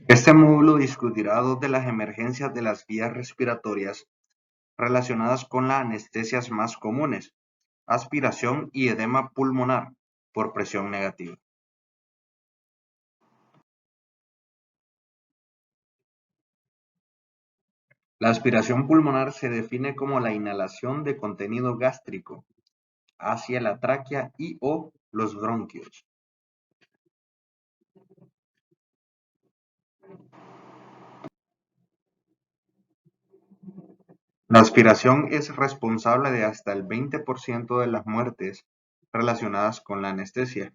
Este módulo discutirá dos de las emergencias de las vías respiratorias relacionadas con las anestesias más comunes: aspiración y edema pulmonar por presión negativa. La aspiración pulmonar se define como la inhalación de contenido gástrico hacia la tráquea y o los bronquios. La aspiración es responsable de hasta el 20% de las muertes relacionadas con la anestesia.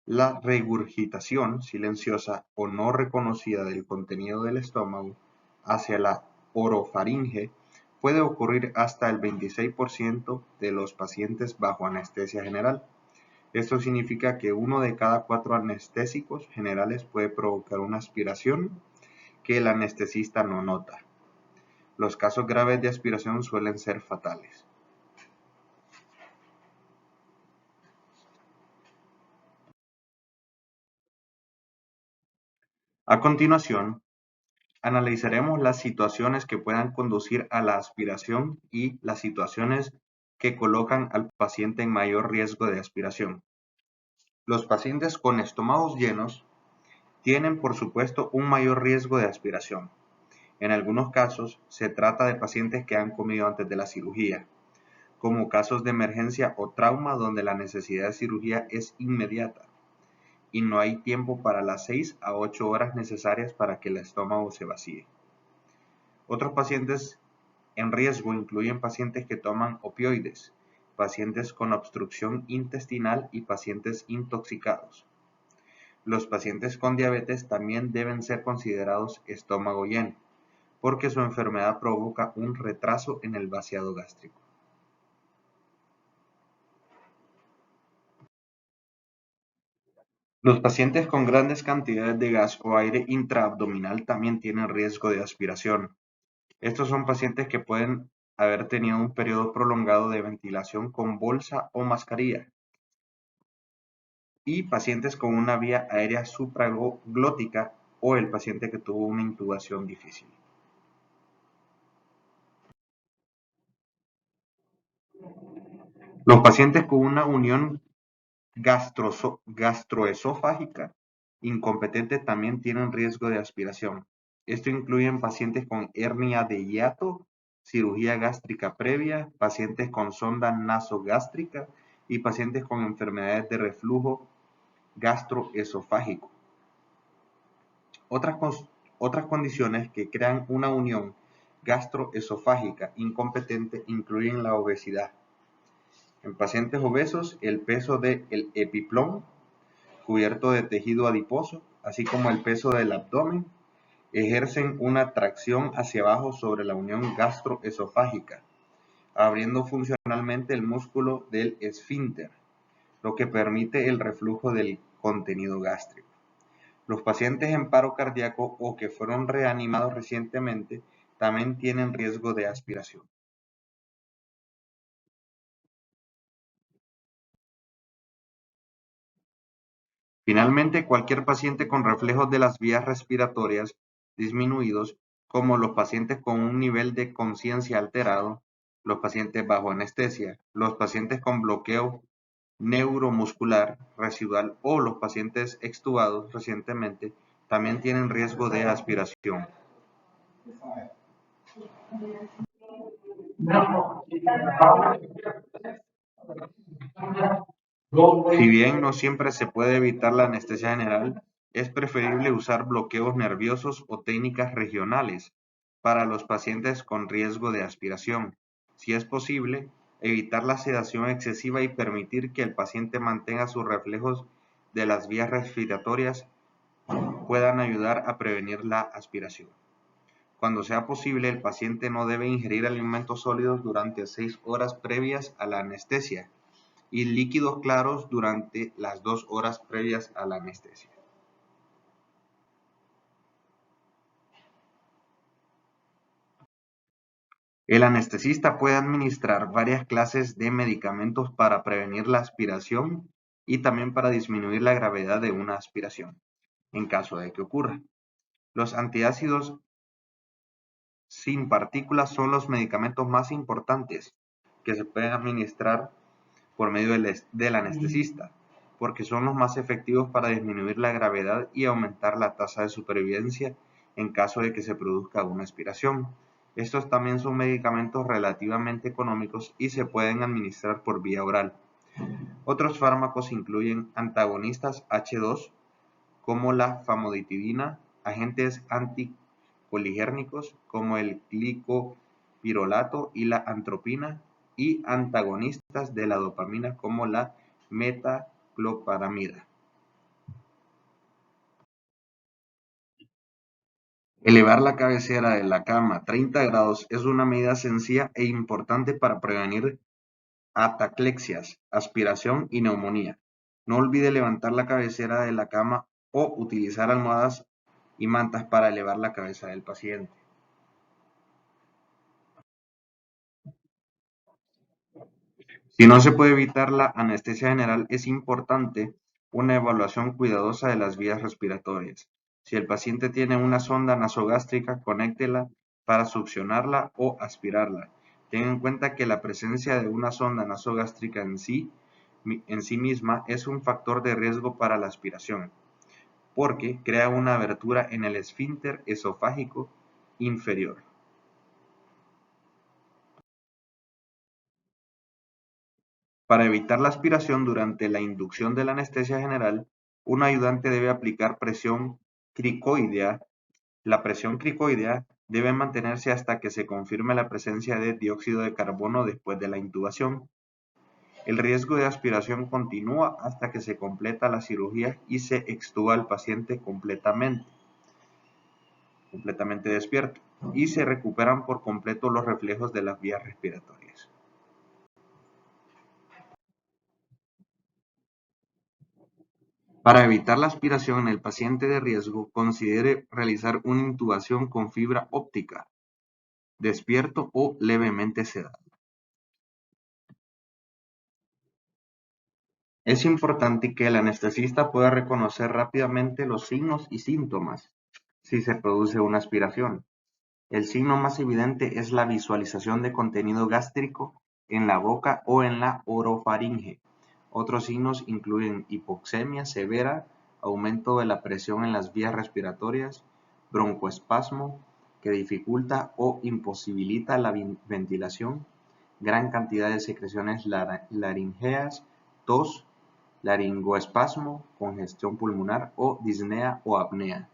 La regurgitación silenciosa o no reconocida del contenido del estómago hacia la orofaringe puede ocurrir hasta el 26% de los pacientes bajo anestesia general. Esto significa que uno de cada 4 anestésicos generales puede provocar una aspiración que el anestesista no nota. Los casos graves de aspiración suelen ser fatales. A continuación, analizaremos las situaciones que puedan conducir a la aspiración y las situaciones que colocan al paciente en mayor riesgo de aspiración. Los pacientes con estómagos llenos tienen, por supuesto, un mayor riesgo de aspiración. En algunos casos, se trata de pacientes que han comido antes de la cirugía, como casos de emergencia o trauma donde la necesidad de cirugía es inmediata y no hay tiempo para las 6 a 8 horas necesarias para que el estómago se vacíe. Otros pacientes en riesgo incluyen pacientes que toman opioides, pacientes con obstrucción intestinal y pacientes intoxicados. Los pacientes con diabetes también deben ser considerados estómago lleno, porque su enfermedad provoca un retraso en el vaciado gástrico. Los pacientes con grandes cantidades de gas o aire intraabdominal también tienen riesgo de aspiración. Estos son pacientes que pueden haber tenido un periodo prolongado de ventilación con bolsa o mascarilla, y pacientes con una vía aérea supraglótica o el paciente que tuvo una intubación difícil. Los pacientes con una unión gastroesofágica incompetente también tienen riesgo de aspiración. Esto incluye pacientes con hernia de hiato, cirugía gástrica previa, pacientes con sonda nasogástrica y pacientes con enfermedades de reflujo gastroesofágico. Otras condiciones que crean una unión gastroesofágica incompetente incluyen la obesidad. En pacientes obesos, el peso del epiplón cubierto de tejido adiposo, así como el peso del abdomen, ejercen una tracción hacia abajo sobre la unión gastroesofágica, abriendo funcionalmente el músculo del esfínter, lo que permite el reflujo del contenido gástrico. Los pacientes en paro cardíaco o que fueron reanimados recientemente también tienen riesgo de aspiración. Finalmente, cualquier paciente con reflejos de las vías respiratorias disminuidos, como los pacientes con un nivel de conciencia alterado, los pacientes bajo anestesia, los pacientes con bloqueo neuromuscular residual o los pacientes extubados recientemente, también tienen riesgo de aspiración. Si bien no siempre se puede evitar la anestesia general, es preferible usar bloqueos nerviosos o técnicas regionales para los pacientes con riesgo de aspiración. Si es posible, evitar la sedación excesiva y permitir que el paciente mantenga sus reflejos de las vías respiratorias puedan ayudar a prevenir la aspiración. Cuando sea posible, el paciente no debe ingerir alimentos sólidos durante 6 horas previas a la anestesia y líquidos claros durante las 2 horas previas a la anestesia. El anestesista puede administrar varias clases de medicamentos para prevenir la aspiración y también para disminuir la gravedad de una aspiración. en caso de que ocurra. Los antiácidos sin partículas son los medicamentos más importantes que se pueden administrar por medio del anestesista, porque son los más efectivos para disminuir la gravedad y aumentar la tasa de supervivencia en caso de que se produzca una aspiración. Estos también son medicamentos relativamente económicos y se pueden administrar por vía oral. Otros fármacos incluyen antagonistas H2 como la famotidina, agentes anticolinérgicos como el glicopirolato y la atropina, y antagonistas de la dopamina como la metoclopramida. Elevar la cabecera de la cama 30 grados es una medida sencilla e importante para prevenir ataclexias, aspiración y neumonía. No olvide levantar la cabecera de la cama o utilizar almohadas y mantas para elevar la cabeza del paciente. Si no se puede evitar la anestesia general, es importante una evaluación cuidadosa de las vías respiratorias. Si el paciente tiene una sonda nasogástrica, conéctela para succionarla o aspirarla. Ten en cuenta que la presencia de una sonda nasogástrica en sí misma es un factor de riesgo para la aspiración, porque crea una abertura en el esfínter esofágico inferior. Para evitar la aspiración durante la inducción de la anestesia general, un ayudante debe aplicar presión cricoidea. La presión cricoidea debe mantenerse hasta que se confirme la presencia de dióxido de carbono después de la intubación. El riesgo de aspiración continúa hasta que se completa la cirugía y se extuba al paciente completamente despierto, y se recuperan por completo los reflejos de las vías respiratorias. Para evitar la aspiración en el paciente de riesgo, considere realizar una intubación con fibra óptica, despierto o levemente sedado. Es importante que el anestesista pueda reconocer rápidamente los signos y síntomas si se produce una aspiración. El signo más evidente es la visualización de contenido gástrico en la boca o en la orofaringe. Otros signos incluyen hipoxemia severa, aumento de la presión en las vías respiratorias, broncoespasmo que dificulta o imposibilita la ventilación, gran cantidad de secreciones laringeas, tos, laringoespasmo, congestión pulmonar o disnea o apnea.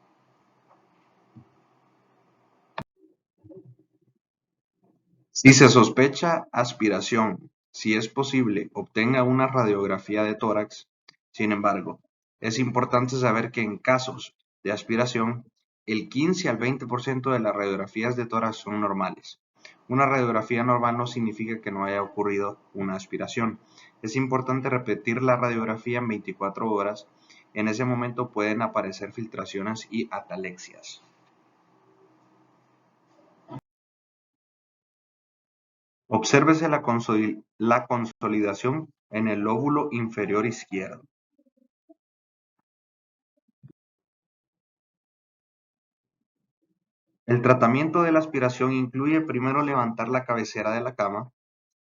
Si se sospecha aspiración, si es posible, obtenga una radiografía de tórax. Sin embargo, es importante saber que en casos de aspiración, el 15 al 20% de las radiografías de tórax son normales. Una radiografía normal no significa que no haya ocurrido una aspiración. Es importante repetir la radiografía en 24 horas. En ese momento pueden aparecer filtraciones y atalexias. Obsérvese la consolidación en el lóbulo inferior izquierdo. El tratamiento de la aspiración incluye primero levantar la cabecera de la cama,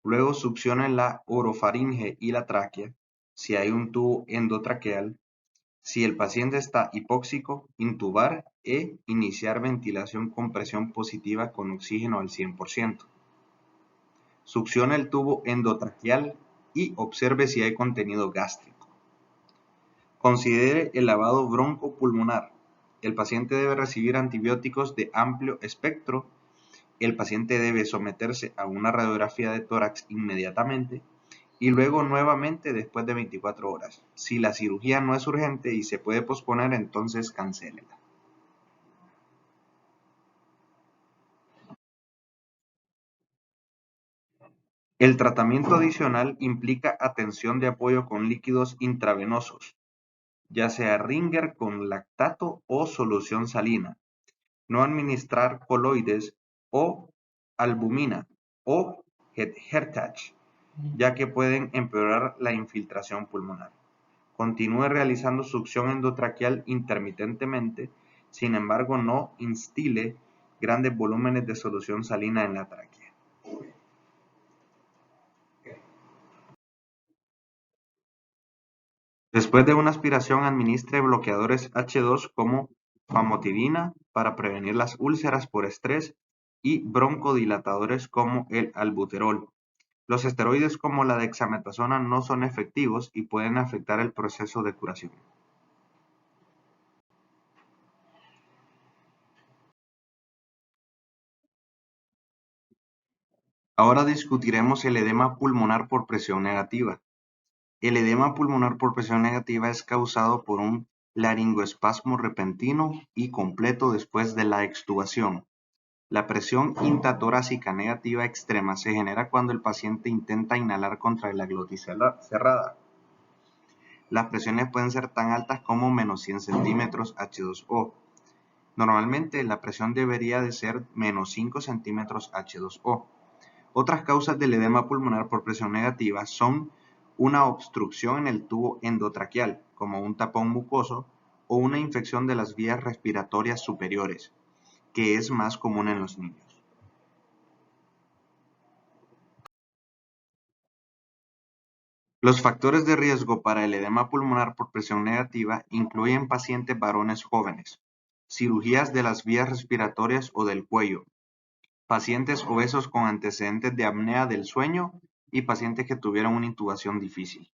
luego succiona en la orofaringe y la tráquea, si hay un tubo endotraqueal. Si el paciente está hipóxico, intubar e iniciar ventilación con presión positiva con oxígeno al 100%. Succiona el tubo endotraqueal y observe si hay contenido gástrico. Considere el lavado broncopulmonar. El paciente debe recibir antibióticos de amplio espectro. El paciente debe someterse a una radiografía de tórax inmediatamente y luego nuevamente después de 24 horas. Si la cirugía no es urgente y se puede posponer, entonces cancélela. El tratamiento adicional implica atención de apoyo con líquidos intravenosos, ya sea Ringer con lactato o solución salina. No administrar coloides o albumina o Hertach, ya que pueden empeorar la infiltración pulmonar. Continúe realizando succión endotraqueal intermitentemente, sin embargo no instile grandes volúmenes de solución salina en la tráquea. Después de una aspiración, administre bloqueadores H2 como famotidina para prevenir las úlceras por estrés y broncodilatadores como el albuterol. Los esteroides como la dexametasona no son efectivos y pueden afectar el proceso de curación. Ahora discutiremos el edema pulmonar por presión negativa. El edema pulmonar por presión negativa es causado por un laringoespasmo repentino y completo después de la extubación. La presión intatorácica negativa extrema se genera cuando el paciente intenta inhalar contra la glotis cerrada. Las presiones pueden ser tan altas como menos 100 centímetros H2O. Normalmente la presión debería de ser menos 5 centímetros H2O. Otras causas del edema pulmonar por presión negativa son una obstrucción en el tubo endotraqueal, como un tapón mucoso, o una infección de las vías respiratorias superiores, que es más común en los niños. Los factores de riesgo para el edema pulmonar por presión negativa incluyen pacientes varones jóvenes, cirugías de las vías respiratorias o del cuello, pacientes obesos con antecedentes de apnea del sueño y pacientes que tuvieron una intubación difícil.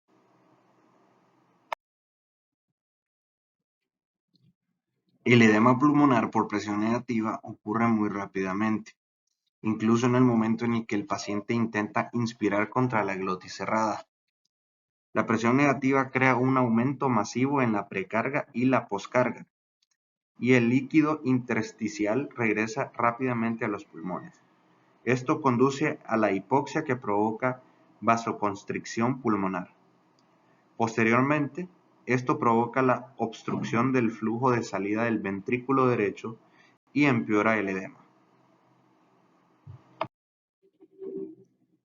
El edema pulmonar por presión negativa ocurre muy rápidamente, incluso en el momento en el que el paciente intenta inspirar contra la glotis cerrada. La presión negativa crea un aumento masivo en la precarga y la poscarga, y el líquido intersticial regresa rápidamente a los pulmones. Esto conduce a la hipoxia que provoca vasoconstricción pulmonar. Posteriormente, esto provoca la obstrucción del flujo de salida del ventrículo derecho y empeora el edema.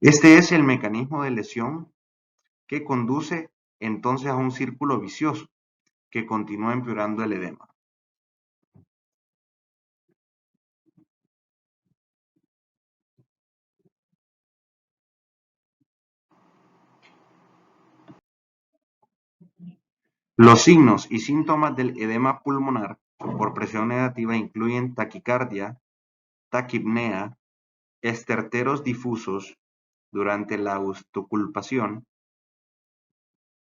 Este es el mecanismo de lesión que conduce entonces a un círculo vicioso que continúa empeorando el edema. Los signos y síntomas del edema pulmonar por presión negativa incluyen taquicardia, taquipnea, esterteros difusos durante la autoculpación,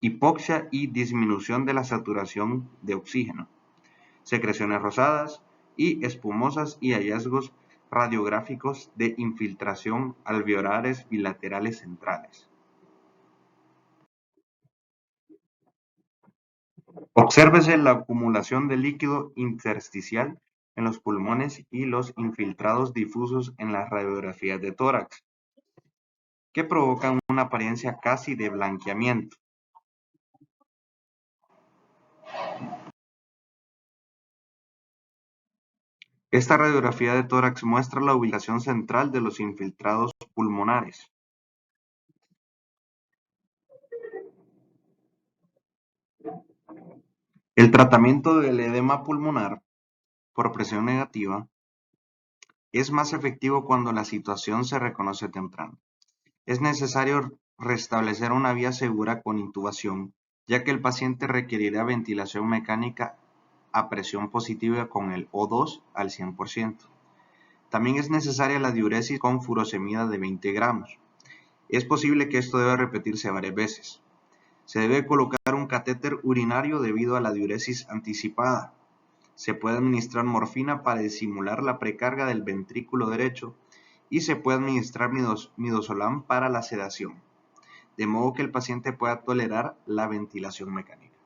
hipoxia y disminución de la saturación de oxígeno, secreciones rosadas y espumosas y hallazgos radiográficos de infiltración alveolares bilaterales centrales. Obsérvese la acumulación de líquido intersticial en los pulmones y los infiltrados difusos en las radiografías de tórax, que provocan una apariencia casi de blanqueamiento. Esta radiografía de tórax muestra la ubicación central de los infiltrados pulmonares. El tratamiento del edema pulmonar por presión negativa es más efectivo cuando la situación se reconoce temprano. Es necesario restablecer una vía segura con intubación, ya que el paciente requerirá ventilación mecánica a presión positiva con el O2 al 100%. También es necesaria la diuresis con furosemida de 20 gramos. Es posible que esto deba repetirse varias veces. Se debe colocar un catéter urinario debido a la diuresis anticipada. Se puede administrar morfina para disimular la precarga del ventrículo derecho y se puede administrar midazolam para la sedación, de modo que el paciente pueda tolerar la ventilación mecánica.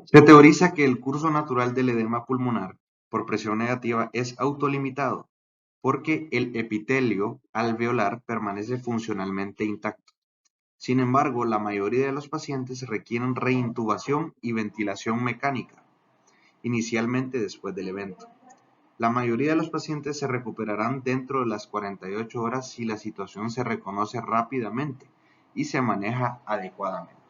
Se teoriza que el curso natural del edema pulmonar por presión negativa es autolimitado, porque el epitelio alveolar permanece funcionalmente intacto. Sin embargo, la mayoría de los pacientes requieren reintubación y ventilación mecánica, inicialmente después del evento. La mayoría de los pacientes se recuperarán dentro de las 48 horas si la situación se reconoce rápidamente y se maneja adecuadamente.